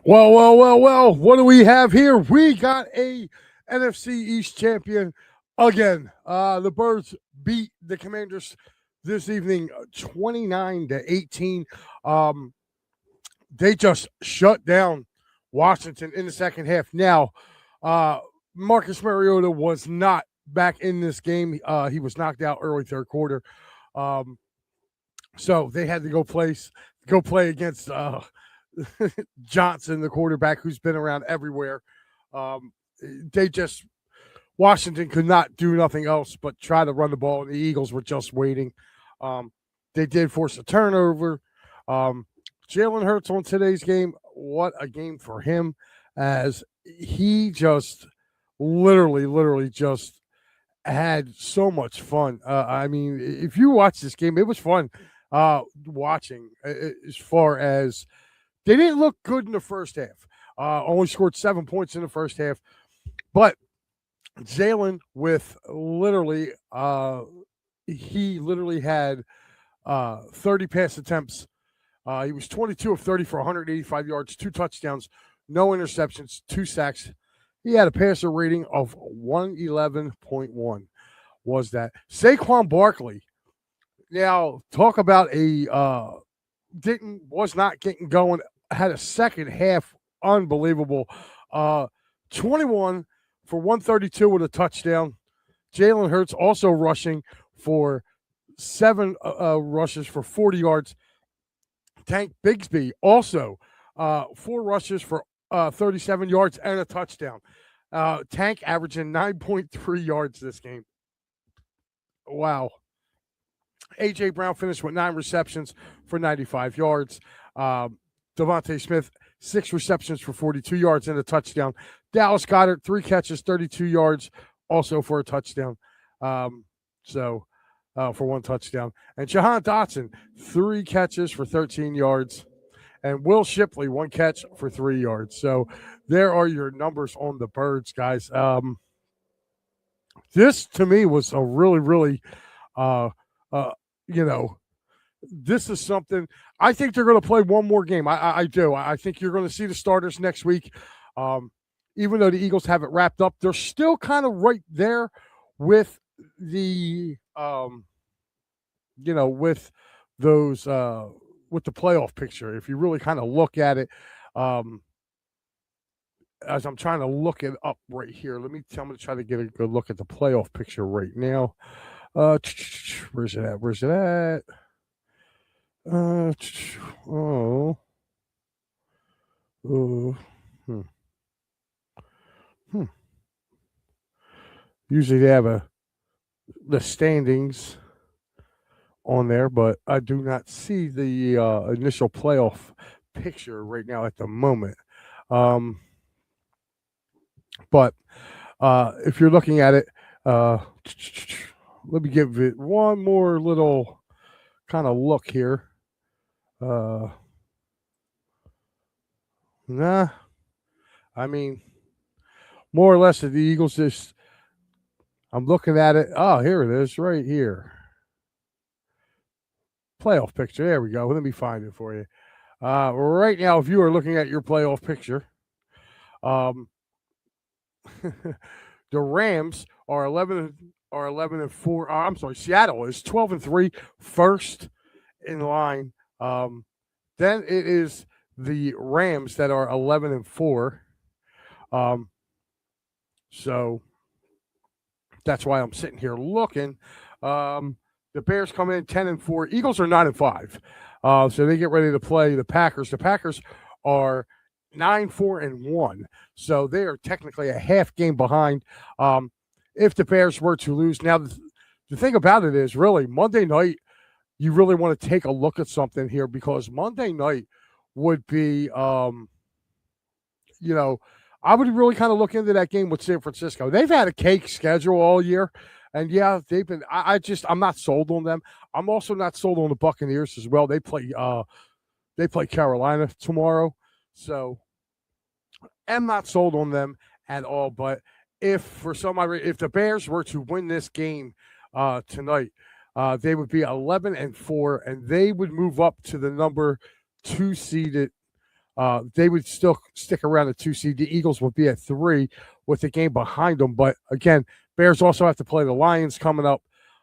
Well. What do we have here? We got a NFC East champion again. The Birds beat the Commanders this evening 29-18. Um, they just shut down Washington in the second half. Now, Marcus Mariota was not back in this game. He was knocked out early third quarter. Um, so they had to go play against Johnson, the quarterback who's been around everywhere. Um, they just Washington could not do nothing else but try to run the ball, and the Eagles were just waiting. They did force a turnover. Jalen Hurts on today's game, what a game for him, as he just literally just had so much fun. I mean, if you watch this game, it was fun watching as far as they didn't look good in the first half. Only scored 7 points in the first half. But Jalen with he literally had 30 pass attempts. He was 22 of 30 for 185 yards, 2 touchdowns, no interceptions, 2 sacks. He had a passer rating of 111.1. Was that Saquon Barkley? Now talk about a was not getting going. Had a second half unbelievable. 21 for 132 with a touchdown. Jalen Hurts also rushing for 7 rushes for 40 yards. Tank Bigsby also 4 rushes for 37 yards and a touchdown. Tank averaging 9.3 yards this game. Wow. A.J. Brown finished with 9 receptions for 95 yards. Devontae Smith, 6 receptions for 42 yards and a touchdown. Dallas Goedert, 3 catches, 32 yards, also for a touchdown. For 1 touchdown. And Jahan Dotson, 3 catches for 13 yards. And Will Shipley, 1 catch for 3 yards. So there are your numbers on the Birds, guys. This, to me, was a really, this is something. I think they're going to play one more game. I do. I think you're going to see the starters next week. Even though the Eagles have it wrapped up, they're still kind of right there with the, with those, with the playoff picture. If you really kind of look at it, as I'm trying to look it up right here, I'm going to try to get a good look at the playoff picture right now. Where's it at? Usually they have the standings on there, but I do not see the initial playoff picture right now at the moment. But if you're looking at it, let me give it one more little kind of look here. I mean, more or less, the Eagles just. I'm looking at it. Oh, here it is, right here. Playoff picture. There we go. Let me find it for you. Right now, if you are looking at your playoff picture, the Rams are 11-4. I'm sorry, Seattle is 12-3, first in line. Then it is the Rams that are 11-4. So that's why I'm sitting here looking. The Bears come in 10-4. Eagles are 9-5. So they get ready to play the Packers. The Packers are 9-4-1. So they are technically a half game behind. If the Bears were to lose. Now, the thing about it is, really, Monday night, you really want to take a look at something here, because Monday night would be, I would really kind of look into that game with San Francisco. They've had a cake schedule all year. And, yeah, they've been – I'm not sold on them. I'm also not sold on the Buccaneers as well. They play Carolina tomorrow. So I'm not sold on them at all. But if the Bears were to win this game tonight, they would be 11-4, and they would move up to the number 2 seeded they would still stick around the 2 seed. The Eagles would be at 3 with the game behind them. But again, Bears also have to play the Lions coming up.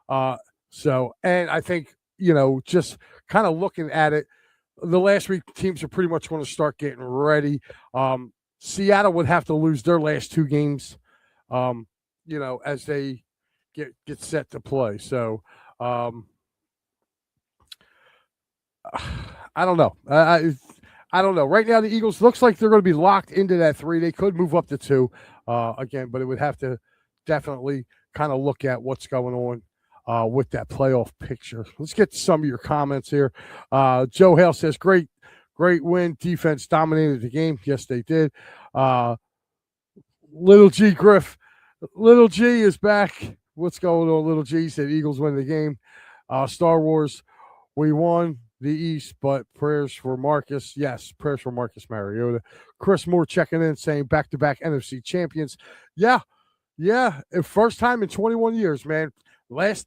And I think, just kind of looking at it, the last week teams are pretty much going to start getting ready. Seattle would have to lose their last 2 games, as they get set to play. So I don't know. I don't know. Right now, the Eagles looks like they're going to be locked into that 3. They could move up to 2 again, but it would have to definitely kind of look at what's going on with that playoff picture. Let's get to some of your comments here. Joe Hale says, great win. Defense dominated the game. Yes, they did. Little G Griff. Little G is back. What's going on, Little G? He said Eagles win the game. Star Wars, we won the East, but prayers for Marcus. Yes, prayers for Marcus Mariota. Chris Moore checking in saying back-to-back NFC champions. Yeah. First time in 21 years, man. Last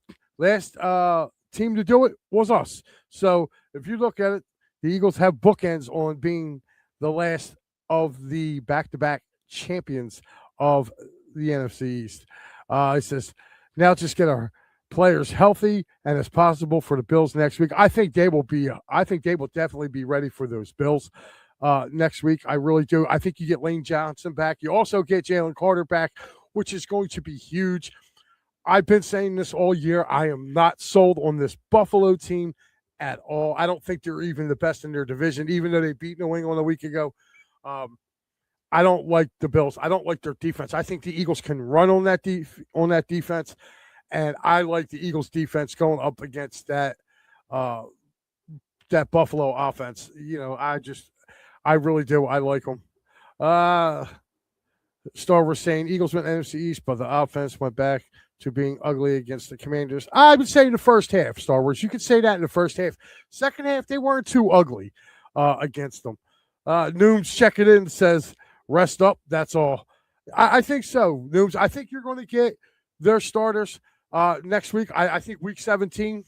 team to do it was us. So if you look at it, the Eagles have bookends on being the last of the back-to-back champions of the NFC East. It says, now just get our players healthy and as possible for the Bills next week. I think they will definitely be ready for those Bills next week. I really do. I think you get Lane Johnson back. You also get Jalen Carter back, which is going to be huge. I've been saying this all year. I am not sold on this Buffalo team at all. I don't think they're even the best in their division, even though they beat New England a week ago. I don't like the Bills. I don't like their defense. I think the Eagles can run on that defense, and I like the Eagles defense going up against that Buffalo offense. I really do. I like them. Star was saying Eagles went NFC East, but the offense went back to being ugly against the Commanders. I would say in the first half, Star Wars. You could say that in the first half. Second half, they weren't too ugly against them. Nooms checking in says, rest up. That's all. I think so, Nooms. I think you're going to get their starters next week. I think week 17,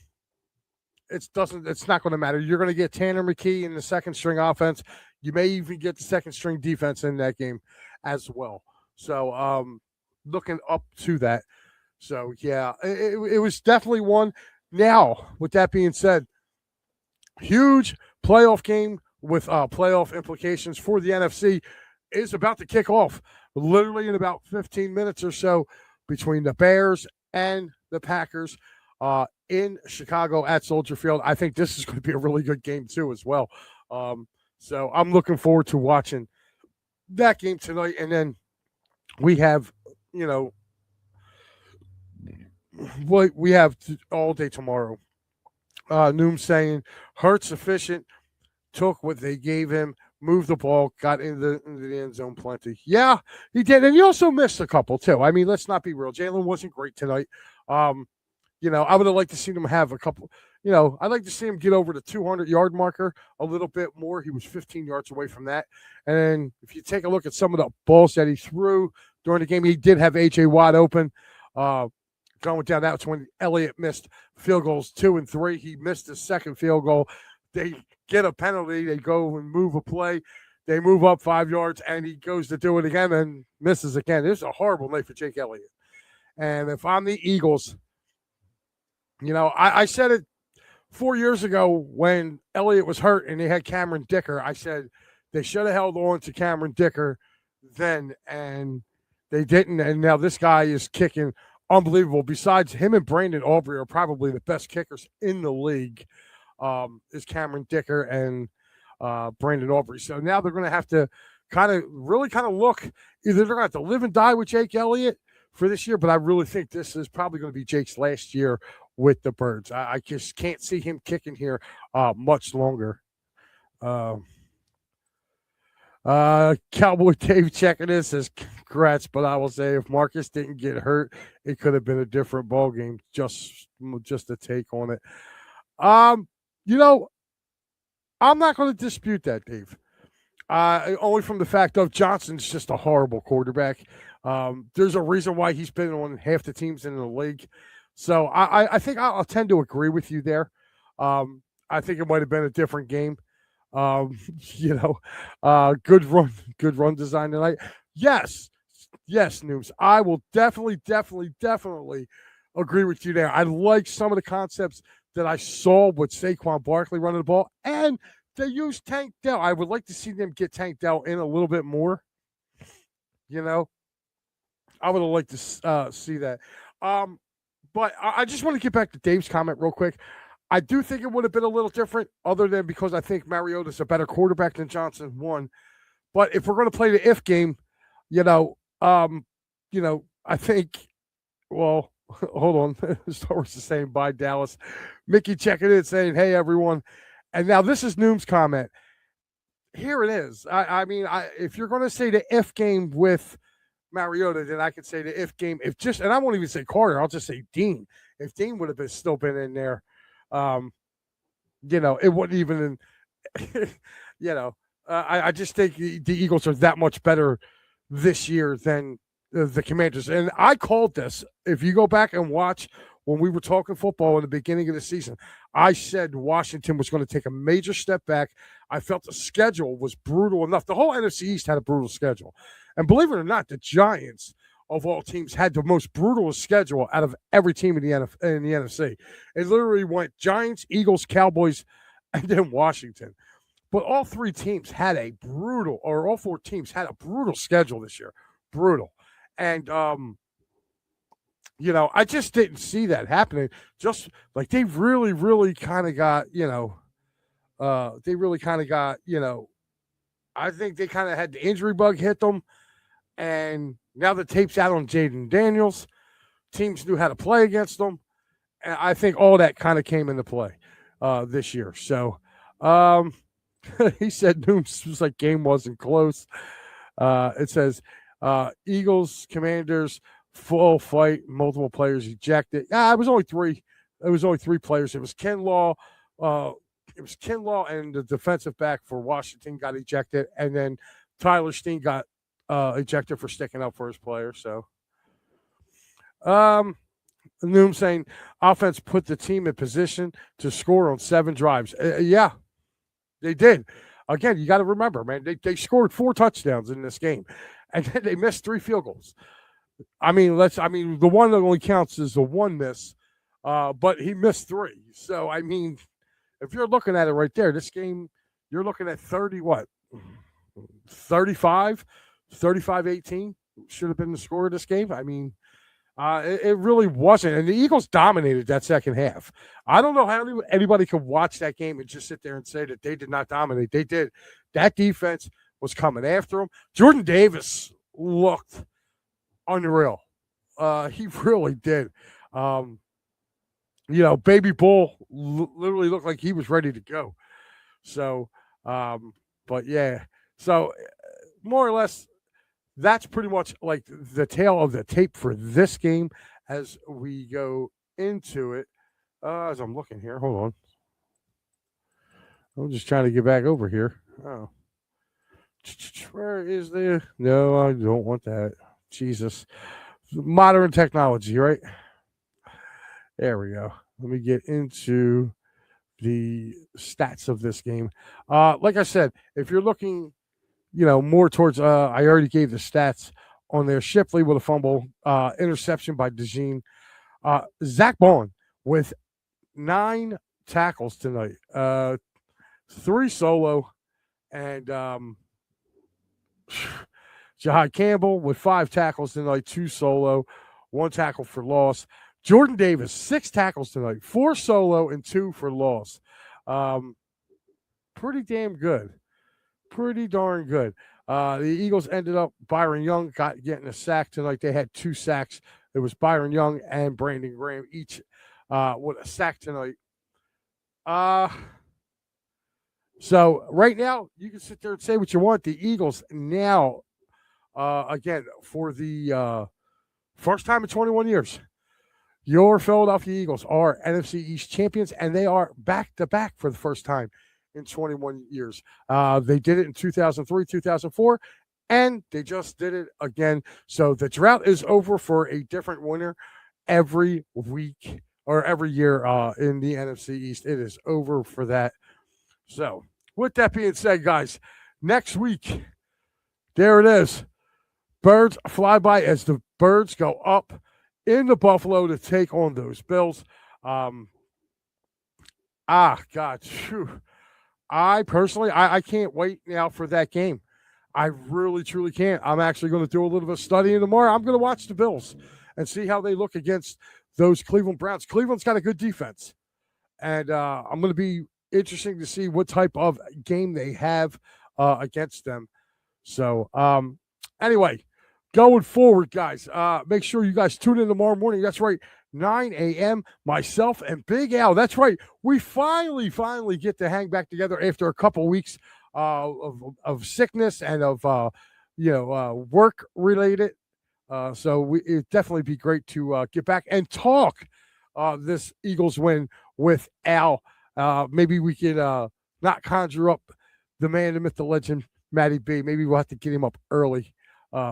it's not going to matter. You're going to get Tanner McKee in the second string offense. You may even get the second string defense in that game as well. So looking up to that. So yeah, it was definitely one. Now, with that being said, huge playoff game with playoff implications for the NFC is about to kick off literally in about 15 minutes or so between the Bears and the Packers in Chicago at Soldier Field. I think this is going to be a really good game too as well. So I'm looking forward to watching that game tonight. And then we have, what we have all day tomorrow. Noom saying Hurts efficient, took what they gave him, moved the ball, got into the end zone plenty. Yeah, he did. And he also missed a couple too. I mean, let's not be real. Jalen wasn't great tonight. I would have liked to see him have a couple. I'd like to see him get over the 200-yard marker a little bit more. He was 15 yards away from that. And then if you take a look at some of the balls that he threw during the game, he did have A.J. Watt open. Going down, that's when Elliott missed field goals 2 and 3. He missed his second field goal. They get a penalty. They go and move a play. They move up 5 yards, and he goes to do it again and misses again. This is a horrible night for Jake Elliott. And if I'm the Eagles, I said it 4 years ago when Elliott was hurt and they had Cameron Dicker. I said they should have held on to Cameron Dicker then, and they didn't. And now this guy is kicking unbelievable. Besides him and Brandon Aubrey are probably the best kickers in the league. Is Cameron Dicker and Brandon Aubrey. So now they're going to have to kind of look. Either they're going to have to live and die with Jake Elliott for this year, but I really think this is probably going to be Jake's last year with the Birds. I just can't see him kicking here much longer. Cowboy Dave checking in says, congrats, but I will say if Marcus didn't get hurt, it could have been a different ball game. Just a take on it. I'm not going to dispute that, Dave. Only from the fact of Johnson's just a horrible quarterback. There's a reason why he's been on half the teams in the league. So I think I'll tend to agree with you there. I think it might have been a different game. Good run design tonight. Yes, Noobs. I will definitely agree with you there. I like some of the concepts that I saw with Saquon Barkley running the ball, and they use Tank Dell. I would like to see them get Tank Dell in a little bit more. I would have liked to see that. But I just want to get back to Dave's comment real quick. I do think it would have been a little different, other than because I think Mariota's a better quarterback than Johnson. One, but if we're going to play the if game, I think. Well, hold on. Star Wars is saying bye, Dallas. Mickey checking in saying, hey, everyone. And now this is Noom's comment. Here it is. I mean, if you're going to say the if game with Mariota, then I could say the if game. And I won't even say Carter. I'll just say Dean. If Dean would have still been in there, it wouldn't even. I just think the Eagles are that much better this year than the Commanders. And I called this. If you go back and watch when we were talking football in the beginning of the season, I said Washington was going to take a major step back. I felt the schedule was brutal enough. The whole NFC East had a brutal schedule. And believe it or not, the Giants, of all teams, had the most brutal schedule out of every team in the NFC. It literally went Giants, Eagles, Cowboys, and then Washington. But all four teams had a brutal schedule this year. Brutal. And, I just didn't see that happening. Just like they really, really kind of got, I think they kind of had the injury bug hit them. And now the tape's out on Jaden Daniels. Teams knew how to play against them. And I think all that kind of came into play this year. So he said Nooms was like game wasn't close. It says Eagles, Commanders, full fight, multiple players ejected. It was only three. It was only three players. It was Kinlaw. And the defensive back for Washington got ejected. And then Tyler Steen got ejected for sticking up for his player. So, Noom saying offense put the team in position to score on 7 drives. Yeah, they did. Again, you got to remember, man, they scored 4 touchdowns in this game, and then they missed 3 field goals. The one that only counts is the one miss, but he missed 3. So, I mean, if you're looking at it right there, this game, you're looking at 35-18 should have been the score of this game. I mean, it really wasn't. And the Eagles dominated that second half. I don't know how anybody could watch that game and just sit there and say that they did not dominate. They did. That defense was coming after them. Jordan Davis looked unreal. He really did. Baby Bull literally looked like he was ready to go. So, but yeah. So, more or less, that's pretty much like the tail of the tape for this game as we go into it. As I'm looking here, hold on. I'm just trying to get back over here. Oh, where is the? No, I don't want that. Jesus, modern technology, right? There we go. Let me get into the stats of this game. Like I said, if you're looking, more towards, I already gave the stats on there. Shipley with a fumble, interception by DeJean. Zach Bowen with 9 tackles tonight, 3 solo, and Jahad Campbell with 5 tackles tonight, 2 solo, 1 tackle for loss. Jordan Davis, 6 tackles tonight, 4 solo and 2 for loss. Pretty damn good. Pretty darn good. The Eagles ended up, Byron Young getting a sack tonight. They had 2 sacks. It was Byron Young and Brandon Graham each with a sack tonight. So right now, you can sit there and say what you want. The Eagles now, again, for the first time in 21 years, your Philadelphia Eagles are NFC East champions, and they are back-to-back for the first time in 21 years. They did it in 2003, 2004, and they just did it again. So the drought is over for a different winner every week or every year in the NFC East. It is over for that. So with that being said, guys, next week, there it is. Birds fly by as the Birds go up into Buffalo to take on those Bills. God, phew. I personally, I can't wait now for that game. I really, truly can't. I'm actually going to do a little bit of studying tomorrow. I'm going to watch the Bills and see how they look against those Cleveland Browns. Cleveland's got a good defense, and I'm going to be interesting to see what type of game they have against them. So, anyway, going forward, guys, make sure you guys tune in tomorrow morning. That's right, 9 a.m., myself and Big Al. That's right. We finally get to hang back together after a couple weeks of sickness and of, work-related. So it'd definitely be great to get back and talk this Eagles win with Al. Maybe we could not conjure up the man, the myth, the legend, Matty B. Maybe we'll have to get him up early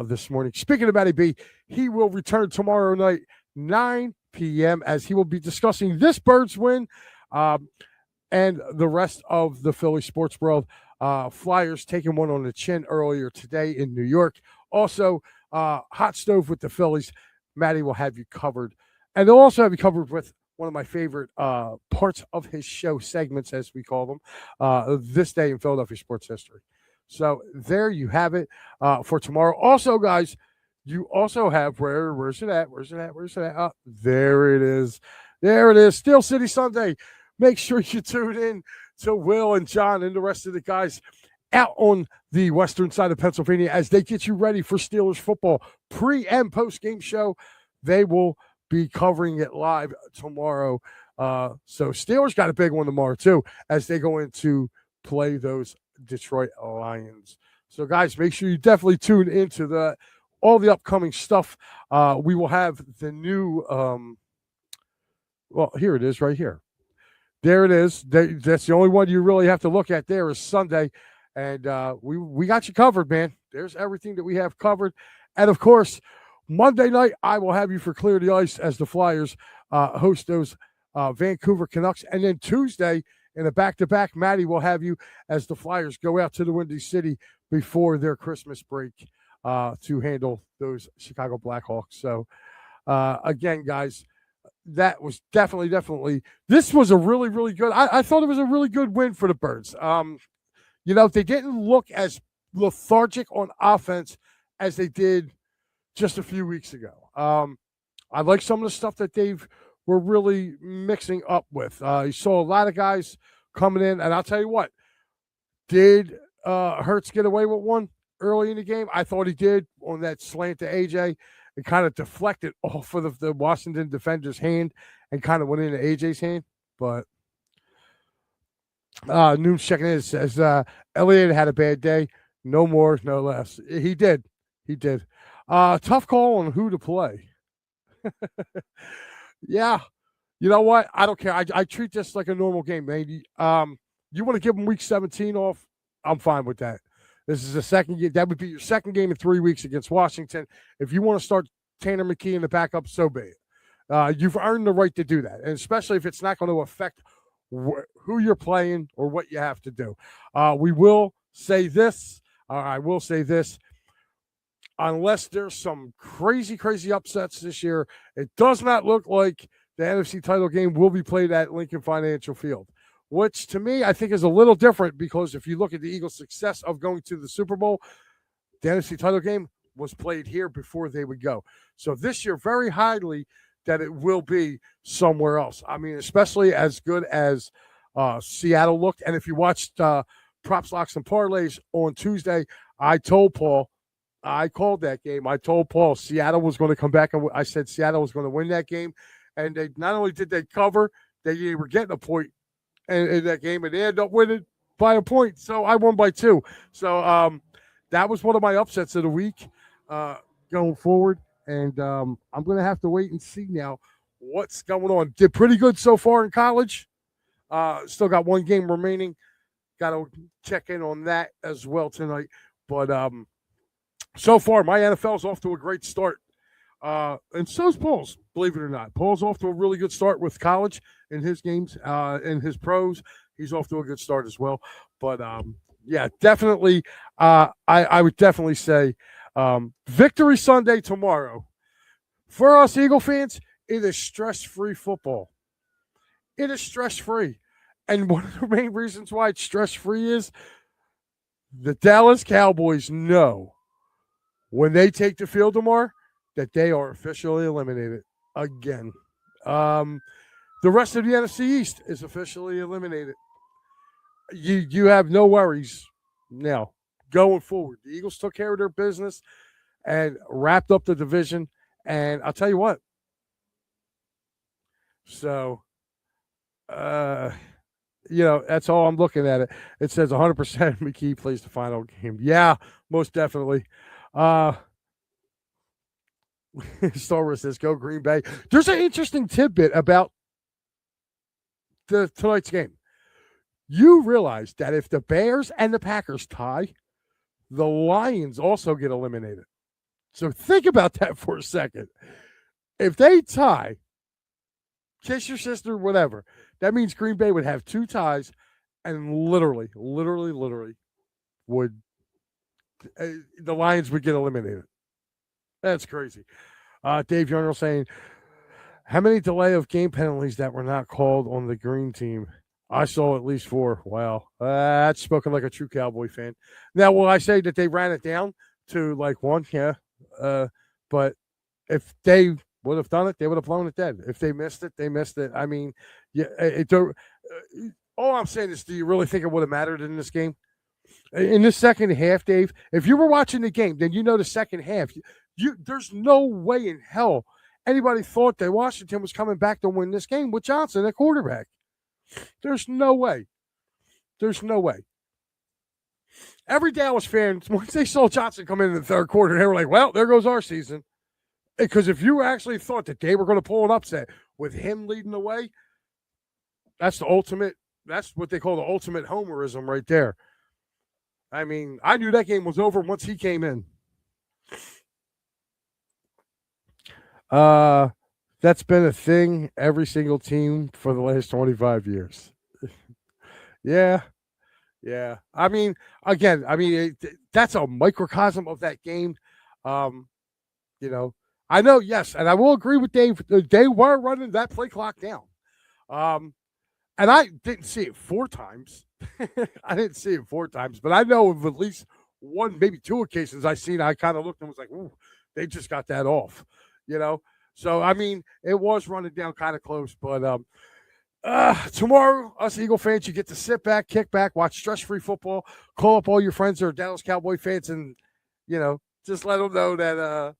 this morning. Speaking of Matty B, he will return tomorrow night, 9 p.m., as he will be discussing this Birds win and the rest of the Philly sports world. Flyers taking one on the chin earlier today in New York. Also, hot stove with the Phillies. Matty will have you covered. And they'll also have you covered with one of my favorite parts of his show segments, as we call them, this day in Philadelphia sports history. So there you have it for tomorrow. Also, guys, you also have where's it at? There it is. There it is. Steel City Sunday. Make sure you tune in to Will and John and the rest of the guys out on the western side of Pennsylvania as they get you ready for Steelers football pre and post game show. They will be covering it live tomorrow. So Steelers got a big one tomorrow too as they go in to play those Detroit Lions. So guys, make sure you definitely tune into all the upcoming stuff. We will have the new here it is right here. There it is. That's the only one you really have to look at there is Sunday. And we got you covered, man. There's everything that we have covered. And, of course, Monday night, I will have you for Clear the Ice as the Flyers host those Vancouver Canucks. And then Tuesday, in a back-to-back, Matty will have you as the Flyers go out to the Windy City before their Christmas break to handle those Chicago Blackhawks. So, again, guys, that was definitely – this was a really, really good – I thought it was a really good win for the Birds. They didn't look as lethargic on offense as they did just a few weeks ago. I like some of the stuff that they were really mixing up with. You saw a lot of guys coming in, and I'll tell you what, did Hurts get away with one early in the game? I thought he did on that slant to AJ. It kind of deflected off of the Washington defender's hand and kind of went into AJ's hand, but Noon's checking in. It says Elliott had a bad day. No more, no less. He did. Tough call on who to play. Yeah. You know what? I don't care. I treat this like a normal game, man. You want to give them week 17 off? I'm fine with that. This is the second game. That would be your second game in 3 weeks against Washington. If you want to start Tanner McKee in the backup, so be it. You've earned the right to do that, and especially if it's not going to affect who you're playing or what you have to do. We will say this. I will say this. Unless there's some crazy upsets this year, it does not look like the NFC title game will be played at Lincoln Financial Field, which to me I think is a little different because if you look at the Eagles' success of going to the Super Bowl, the NFC title game was played here before they would go. So this year, very highly that it will be somewhere else. I mean, especially as good as Seattle looked. And if you watched Props, Locks, and Parlays on Tuesday, I told Paul, I called that game. I told Paul Seattle was going to come back, and I said Seattle was going to win that game. And they not only did they cover, they were getting a point in that game, and they ended up winning by a point. So I won by 2. So that was one of my upsets of the week going forward. And I'm going to have to wait and see now what's going on. Did pretty good so far in college. Still got one game remaining. Got to check in on that as well tonight. But so far, my NFL's off to a great start. And so's Paul's, believe it or not. Paul's off to a really good start with college in his games, in his pros. He's off to a good start as well. But yeah, definitely. I would definitely say Victory Sunday tomorrow. For us Eagle fans, it is stress-free football. It is stress-free. And one of the main reasons why it's stress-free is the Dallas Cowboys know when they take the field tomorrow that they are officially eliminated again. The rest of the NFC East is officially eliminated. You have no worries now going forward. The Eagles took care of their business and wrapped up the division. And I'll tell you what. So, that's all I'm looking at it. It says 100% McKee plays the final game. Yeah, most definitely. Star Wars says, go Green Bay. There's an interesting tidbit about tonight's game. You realize that if the Bears and the Packers tie, the Lions also get eliminated. So think about that for a second. If they tie, kiss your sister, whatever, that means Green Bay would have 2 ties and literally would the Lions would get eliminated. That's crazy. Dave Yarnell saying, how many delay of game penalties that were not called on the green team? I saw at least 4. Wow. That's spoken like a true Cowboy fan. Now, will I say that they ran it down to like 1? Yeah. But if they would have done it, they would have blown it dead. If they missed it, they missed it. I mean, yeah. All I'm saying is, do you really think it would have mattered in this game? In the second half, Dave, if you were watching the game, then you know the second half. There's no way in hell anybody thought that Washington was coming back to win this game with Johnson at quarterback. There's no way. There's no way. Every Dallas fan, once they saw Johnson come in the third quarter, they were like, well, there goes our season. Because if you actually thought that they were going to pull an upset with him leading the way, that's what they call the ultimate homerism right there. I mean, I knew that game was over once he came in. That's been a thing every single team for the last 25 years. Yeah. I mean, again, that's a microcosm of that game. I know, yes, and I will agree with Dave. They were running that play clock down. And I didn't see it 4 times. I didn't see it 4 times, but I know of at least 1, maybe 2 occasions I kind of looked and was like, ooh, they just got that off, So, I mean, it was running down kind of close, but tomorrow, us Eagle fans, you get to sit back, kick back, watch stress-free football, call up all your friends that are Dallas Cowboy fans and, just let them know that,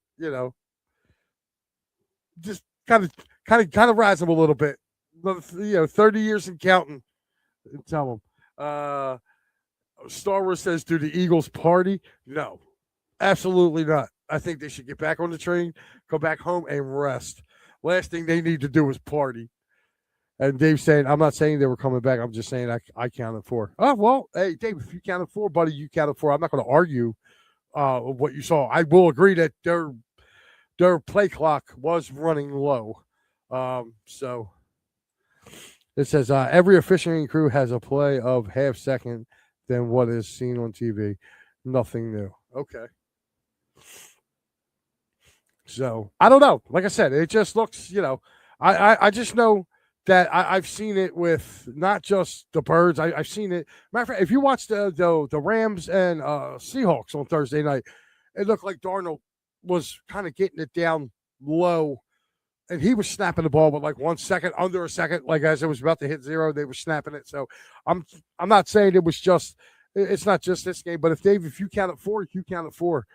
just kind of rise them a little bit. 30 years and counting. Tell them. Star Wars says, do the Eagles party? No, absolutely not. I think they should get back on the train, go back home, and rest. Last thing they need to do is party. And Dave's saying, I'm not saying they were coming back. I'm just saying I counted 4. Oh, well, hey, Dave, if you counted 4, buddy, you counted 4. I'm not going to argue what you saw. I will agree that their play clock was running low. So it says every officiating crew has a play of half second than what is seen on TV. Nothing new. Okay. So I don't know. Like I said, it just looks, I just know that I've seen it with not just the Birds. I've seen it. Matter of fact, if you watch the Rams and Seahawks on Thursday night, it looked like Darnold was kind of getting it down low, and he was snapping the ball with like 1 second, under a second, like as it was about to hit 0, they were snapping it. So I'm not saying it's not just this game, but if you count it 4, you count it 4.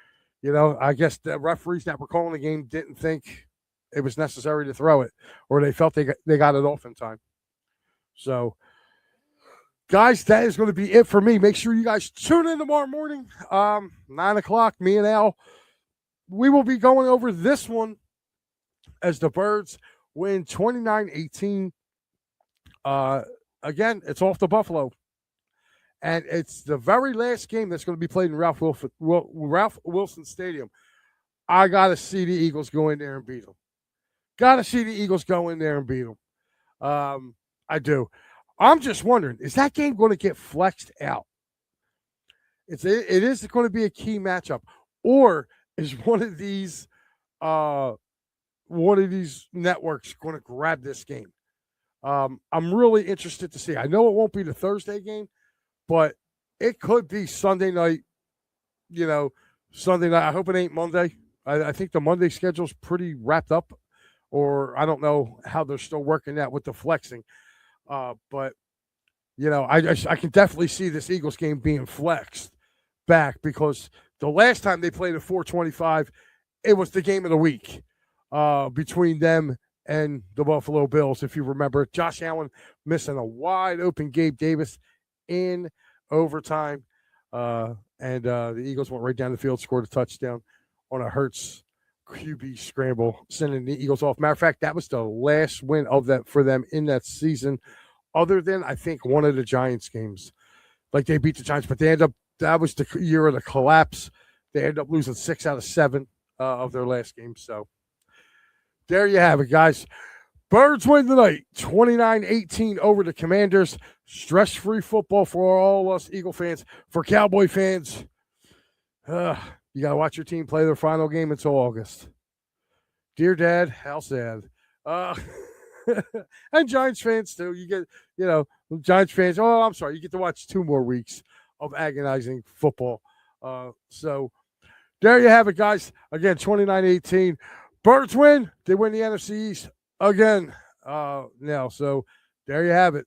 I guess the referees that were calling the game didn't think it was necessary to throw it, or they felt they got it off in time. So, guys, that is going to be it for me. Make sure you guys tune in tomorrow morning, 9:00. Me and Al, we will be going over this one as the Birds win 29-18. Again, it's off to Buffalo. And it's the very last game that's going to be played in Ralph Wilson Stadium. I got to see the Eagles go in there and beat them. I do. I'm just wondering, is that game going to get flexed out? It is going to be a key matchup, or is one of these networks going to grab this game? I'm really interested to see. I know it won't be the Thursday game, but it could be Sunday night. Sunday night. I hope it ain't Monday. I think the Monday schedule's pretty wrapped up, or I don't know how they're still working that with the flexing. But I can definitely see this Eagles game being flexed back, because the last time they played at 425, it was the game of the week between them and the Buffalo Bills. If you remember, Josh Allen missing a wide open Gabe Davis in overtime. And the Eagles went right down the field, scored a touchdown on a Hurts QB scramble, sending the Eagles off. Matter of fact, that was the last win of that for them in that season, other than, I think, one of the Giants games. Like, they beat the Giants, but that was the year of the collapse. They ended up losing 6 out of 7 of their last game. So there you have it, guys. Birds win tonight, 29-18 over the Commanders. Stress-free football for all us Eagle fans. For Cowboy fans, you got to watch your team play their final game until August. Dear Dad, how sad. And Giants fans, too. You get, Giants fans, I'm sorry, you get to watch 2 more weeks of agonizing football. So there you have it, guys. Again, 29-18. Birds win. They win the NFC East again now. So there you have it.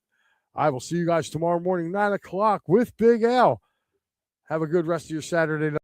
I will see you guys tomorrow morning, 9 o'clock with Big Al. Have a good rest of your Saturday night.